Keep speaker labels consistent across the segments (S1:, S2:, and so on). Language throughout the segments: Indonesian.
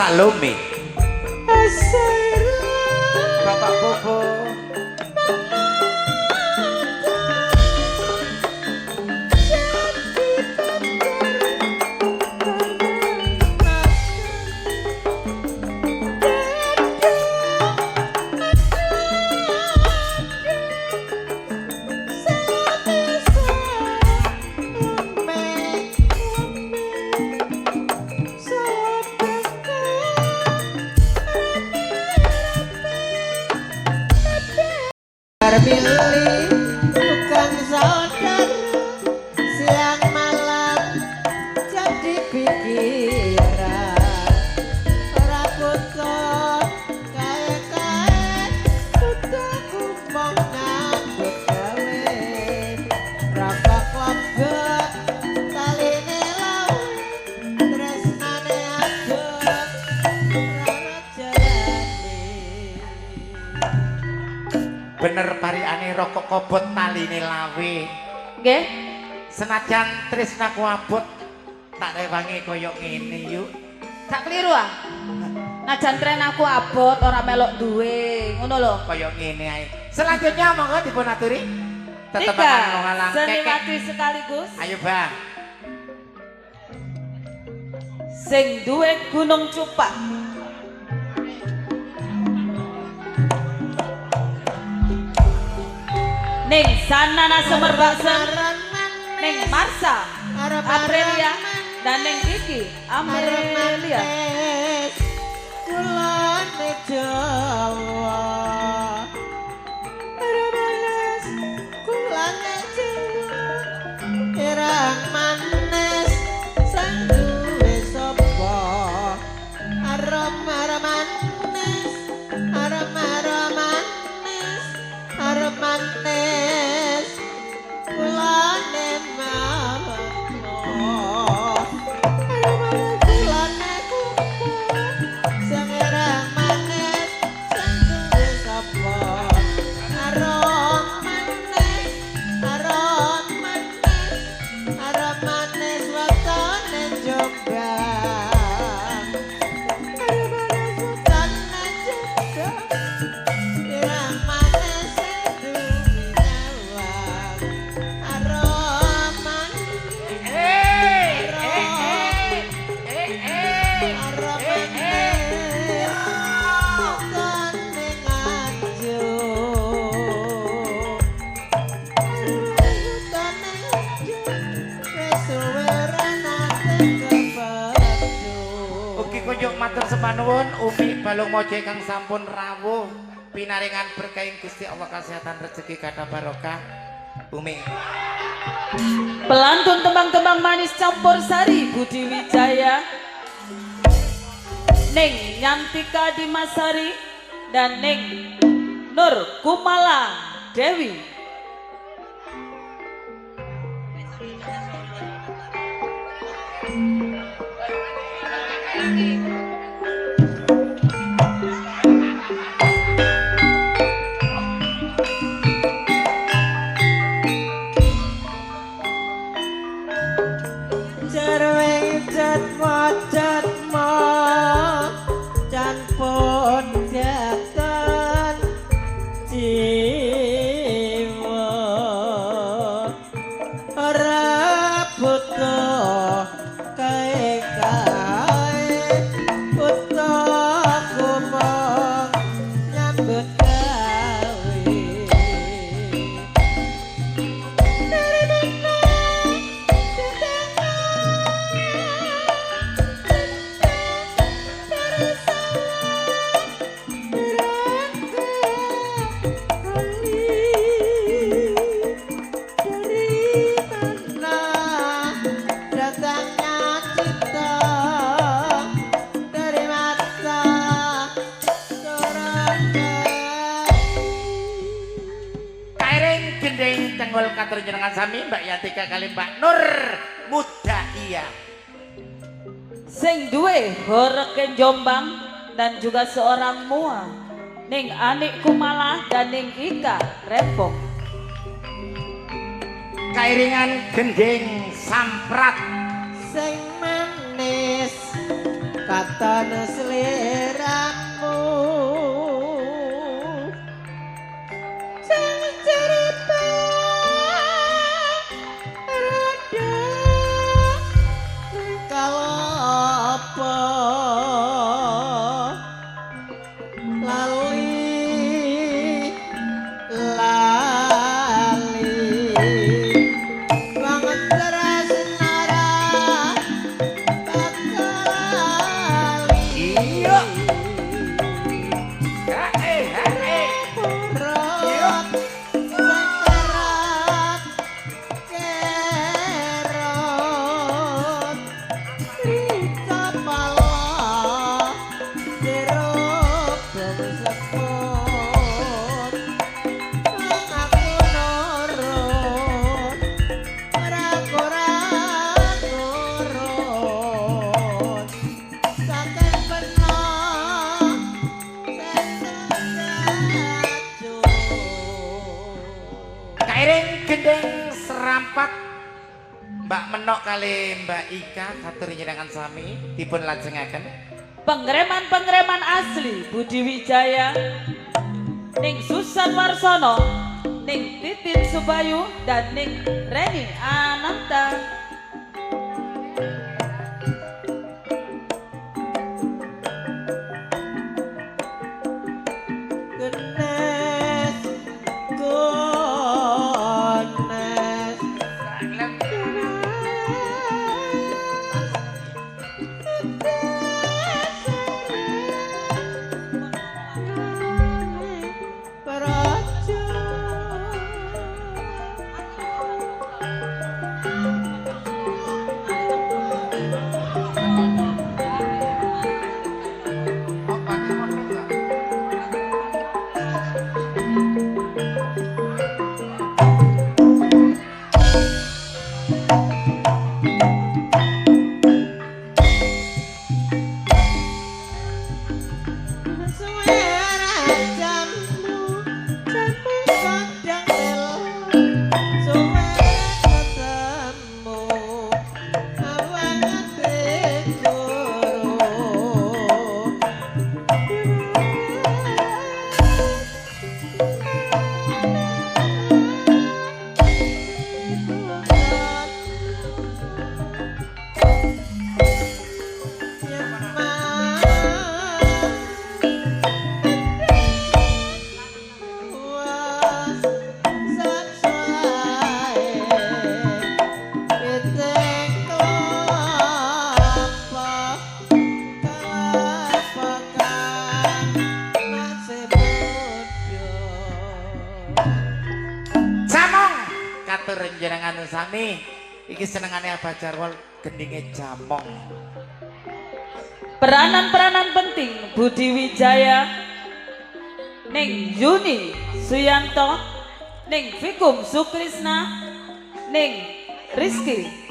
S1: Salome Bapak Bobo
S2: Terpilih bukan saudara siang malam jadi pikiran ora butuh kae-kae butuh kumpul nganggut gawe rasa klobek taline lawe tresnane adem rana jalani.
S1: bener pariane rokok kobot taline lawe
S3: Nggih.
S1: senajan tresnaku abot tak rewangi koyo ngene yuk
S3: Gak keliru ah. Najan tren aku abot ora melok duwe, ngono lho.
S1: koyo ngene ae selanjutnya monggo dipun aturi
S3: Tiga,
S1: tetepangan ngalang
S3: seni
S1: kekek
S3: mati sekaligus.
S1: ayo Bang
S3: Sing duwe gunung cupak. Ning Sanana Semerbaksen, Ning Marsa, Aprilia, dan Ning Kiki, Amelia.
S2: Kulane Jawa Manis kulane Jawa irang manis sang duwe sapa aroma manis aroma manis aroma manis kulane mawon
S1: matur sepanuwun Umi Balung Mojo kang sampun rawuh pinaringan berkahing Gusti Allah kesehatan rezeki kata barokah Umi
S3: Pelantun tembang-tembang manis campur sari Budi Wijaya, Ning Nyantika Dimasari, dan Ning Nur Kumala Dewi.
S1: Katur jenengan sami Mbak Yatika kali Mbak Nur Mudahia
S3: Sing duwe Horeken Jombang dan juga seorang mua Ning Anik Kumala dan Ning Ika Repok.
S1: Kairingan gending samprat
S2: sing manis katane
S1: merapat Mbak Menok kali Mbak Ika katur njenengan sami dipun lajengaken
S3: Pengreman-pengreman asli Budi Wijaya ning Susan Warsono ning Titin Subayu dan ning Reni Ananta.
S2: Genes gones Praja
S1: Njenengan sami iki senengane Abah Jarwol gendinge jamong.
S3: Peranan-peranan penting Budi Wijaya ning Yuni Suyanto ning Fikum Sukrisna ning Rizky.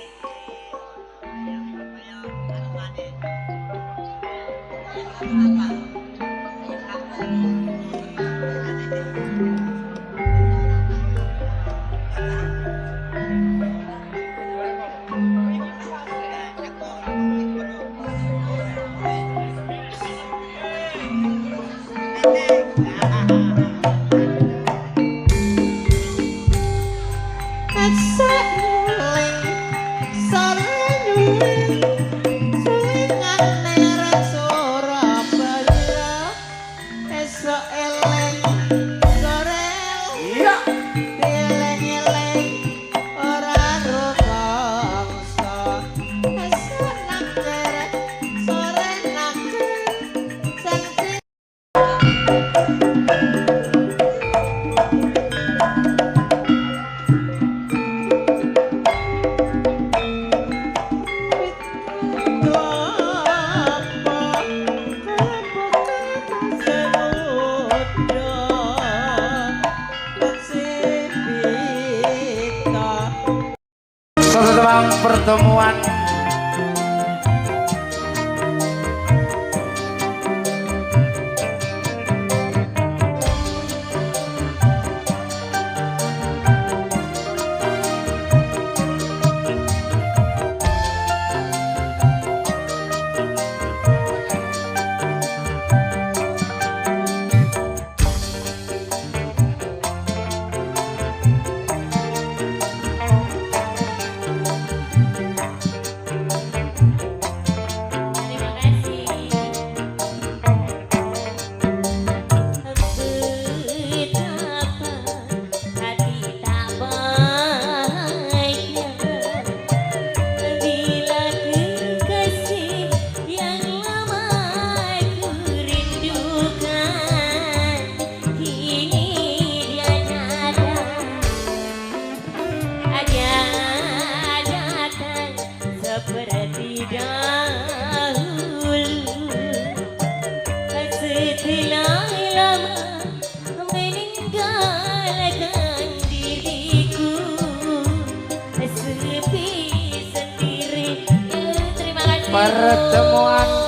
S1: Pertemuan pertemuan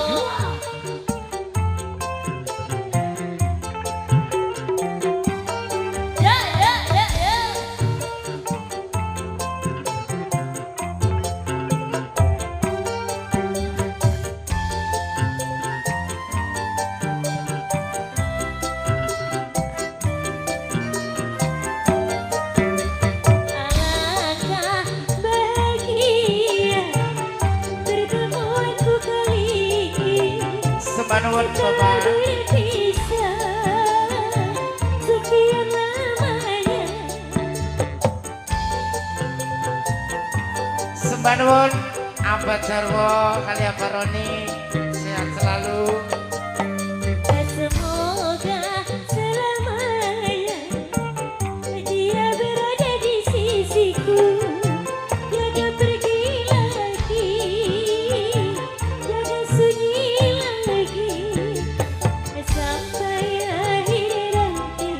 S1: nuwun Bapak.
S4: Sekian lamanya
S1: Sembah nuwun Abah Jarwo kali Abah Roni sehat selalu.
S4: semoga selamanya dia berada di sisiku. Jangan pergi lagi, jangan sunyi lagi, sampai akhir nanti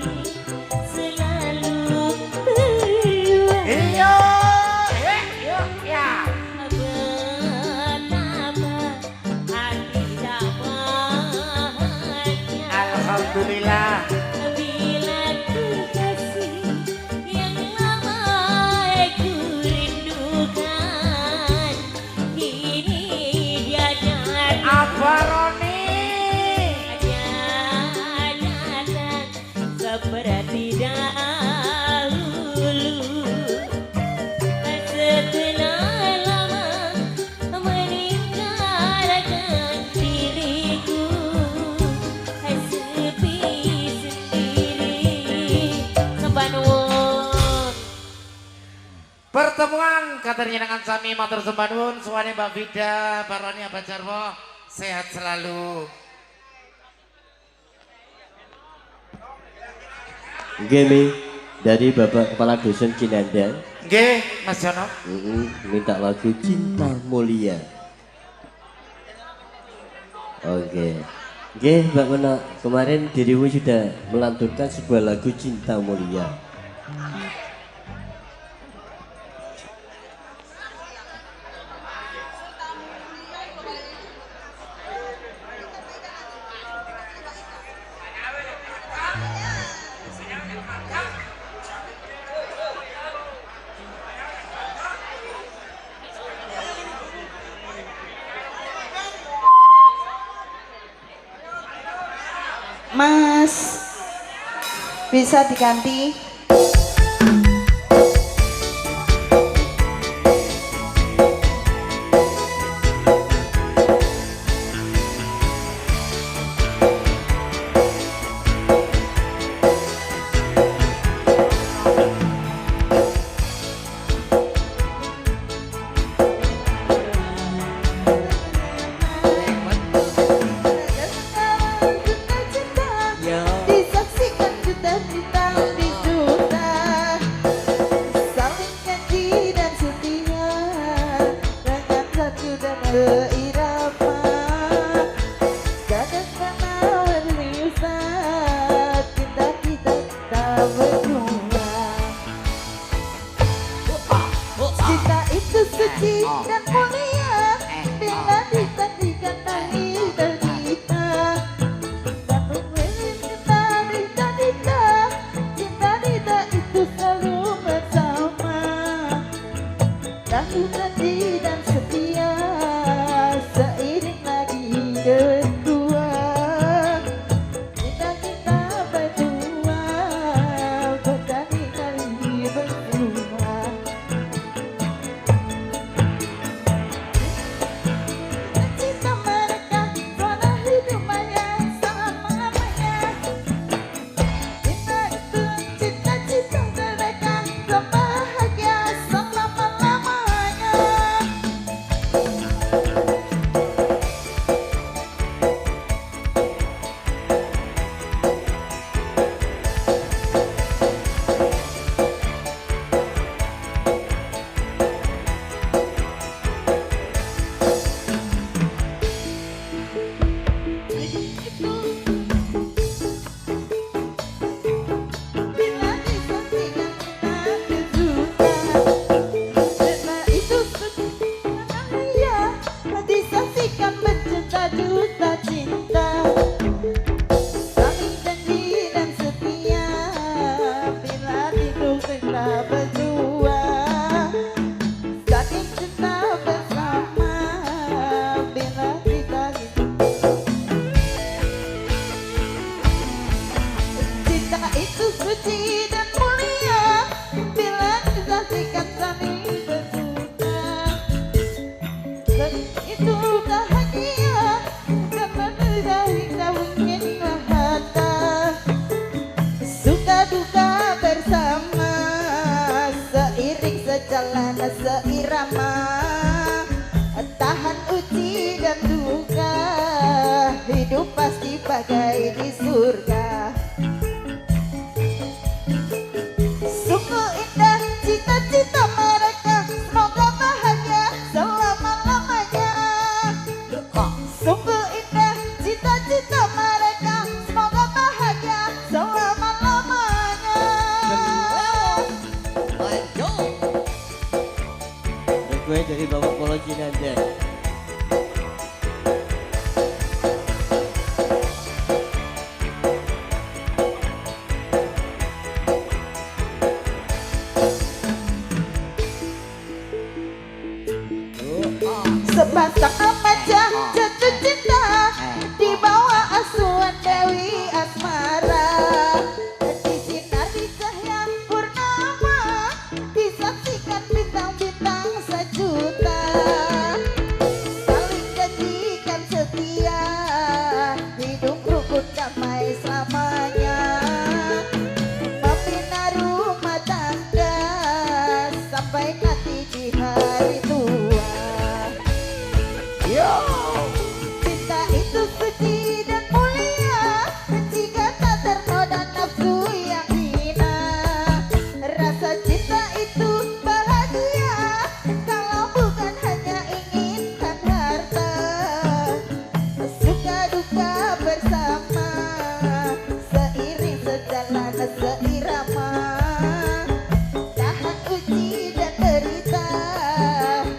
S4: selalu berdua.
S1: Iya, yuk ya. Alhamdulillah.
S4: Bila ku kasih yang lama ku rindukan, kini dia datang,
S1: Abah Roni.
S4: dia datang seperti dahulu. Setelah lama meninggalkan diriku, sepi sendiri. Sembah nuwun.
S1: Pertemuan katernya dengan sami matur sembah nuwun suwane Mbak Vida, Pak Roni, Abah Jarwo sehat selalu.
S2: Gini dari Bapak Kepala Dusun Cinandang.
S1: Nggih, Mas Jono.
S2: Minta lagu Cinta Mulia. Oke. Oke, Mbak Mena, kemarin dirimu sudah melantunkan sebuah lagu Cinta Mulia.
S5: Mas, bisa diganti? Disaksikan juta-juta di duta, saling janji dan setia dengan satu dan berirama. Kadang-kadang berliusa cinta kita tak berdua. Cinta itu suci dan mulia bila disaksikan tangis derita. Cinta itu selalu bersama, tangguh janji dan setia, seiring lagi berdua. Cinta kita berdua, berkali-kali berdua. bersama, tahan uji dan duka, hidup pasti bagai di surga. Sungguh indah cita-cita mereka, semoga bahagia selama-lamanya. Sungguh indah cita-cita mereka, semoga bahagia selama-lamanya.
S2: Gue dari Bapak Polo Cinanda.
S5: Sepasang remaja jatuh cinta di bawah asuhan Dewi Asmara. Disinari cahaya purnama, disaksikan bintang-bintang sejuta. Saling janjikan setia, hidup rukun damai selamanya. Membina rumah tangga sampai nanti di hari tua. Cinta itu suci dan mulia, jika tak ternoda nafsu yang hina. Rasa cinta itu bahagia, kalau bukan hanya inginkan harta. Suka duka bersama, seiring sejalan seirama. Tahan uji dan derita,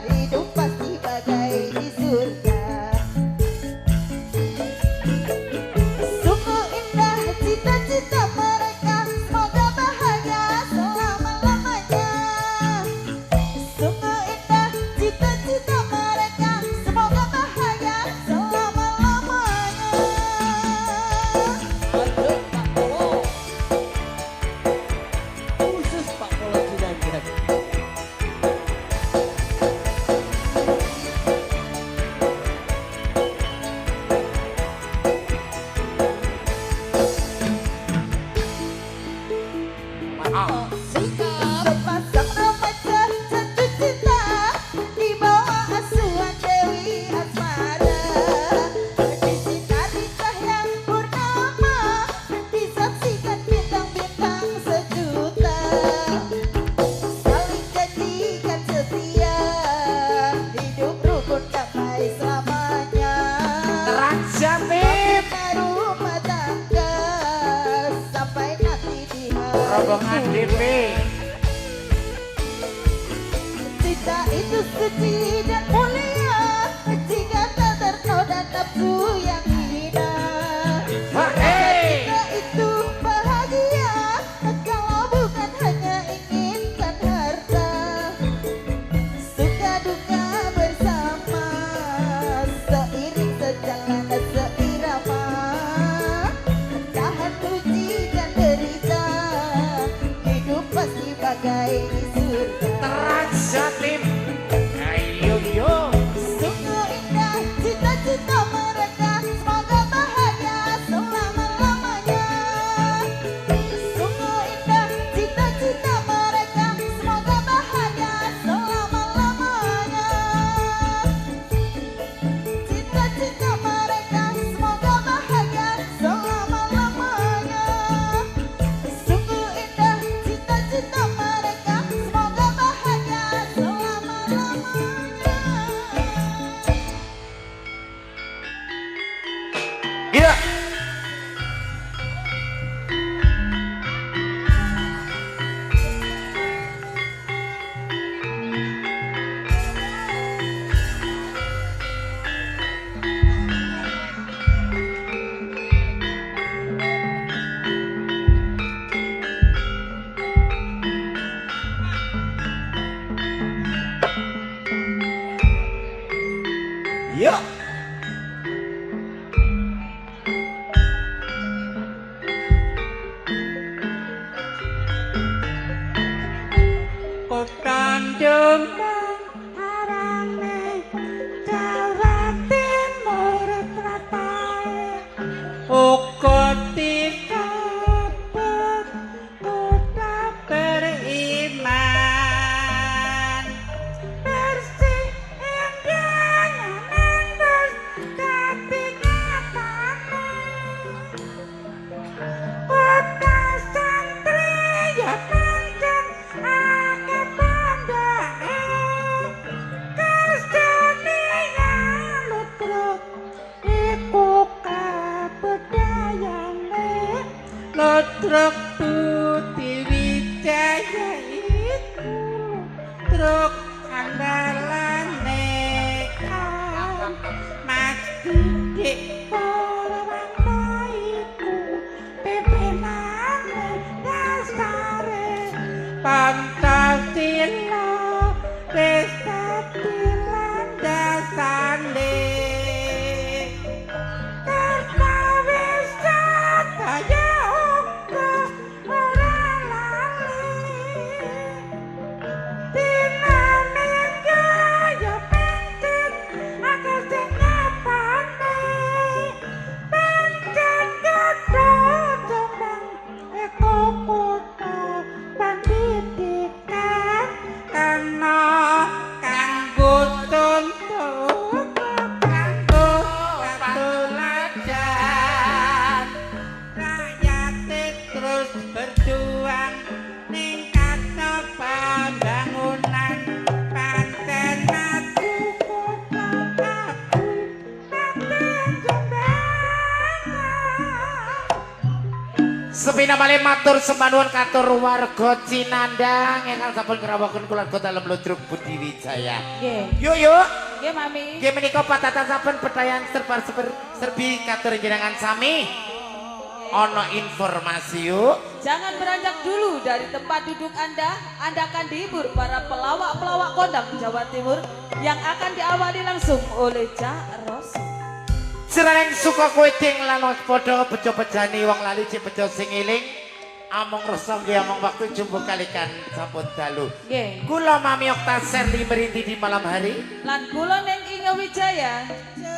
S5: hidup pasti bagai di surga. Sungguh indah cita-cita mereka, semoga bahagia selama-lamanya. Sungguh indah cita-cita mereka, semoga bahagia selama-lamanya.
S2: Khusus Pak Polo Cinanda.
S5: Sepasang remaja jatuh cinta di bawah asuhan Dewi Asmara. Disinari cahaya purnama, disaksikan bintang-bintang sejuta. Saling janjikan setia, hidup rukun damai selamanya.
S1: Terjamin
S5: Membina rumah tangga sampai nanti di hari
S1: rombongan
S5: tua.
S1: DP.
S5: Cinta itu suci dan mulia, jika tak ternoda nafsu yang hina.
S1: Hei,
S5: Cinta itu bahagia, kalau bukan hanya inginkan harta. Suka duka bersama, seiring sejalan seirama. Tahan uji dan derita, hidup pasti bagai di surga.
S1: Terjamin. Ayo yo.
S5: Sungguh indah cita-cita mereka,
S1: truk Budi Wijaya iku truk andalane kan Mas Didik Purwanto iku pimpinane dasare Pancasila wis dadi landasane berjuang ningkatno pembangunan pancen aku kota aku paten Jombang. Sepina malih matur sembah katur warga Cinandang ingkang sampun ngrawuhaken keluarga dalem Ludruk Budi Wijaya.
S3: Nggih.
S1: Yuk yuk.
S3: Nggih Mami.
S1: Nggih menika patatan saben bedayan serbi katur jenengan sami. Ono informasi yuk.
S3: Jangan beranjak dulu dari tempat duduk Anda. Anda akan dihibur para pelawak-pelawak kondang Jawa Timur yang akan diawali langsung oleh Cak Ros.
S1: Sereng suka kueting lan padha bejo bejani wong lali cek bejo sing eling. Among rasa nggih among waktu jumbo kalikan sampun dalu.
S3: Nggih.
S1: Kula Mami Oktaser merintih di malam hari.
S3: Lan kula ning Inge Wijaya.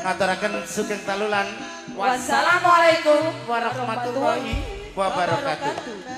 S1: Ngaturaken sugeng dalu lan wassalamualaikum warahmatullahi wabarakatuh.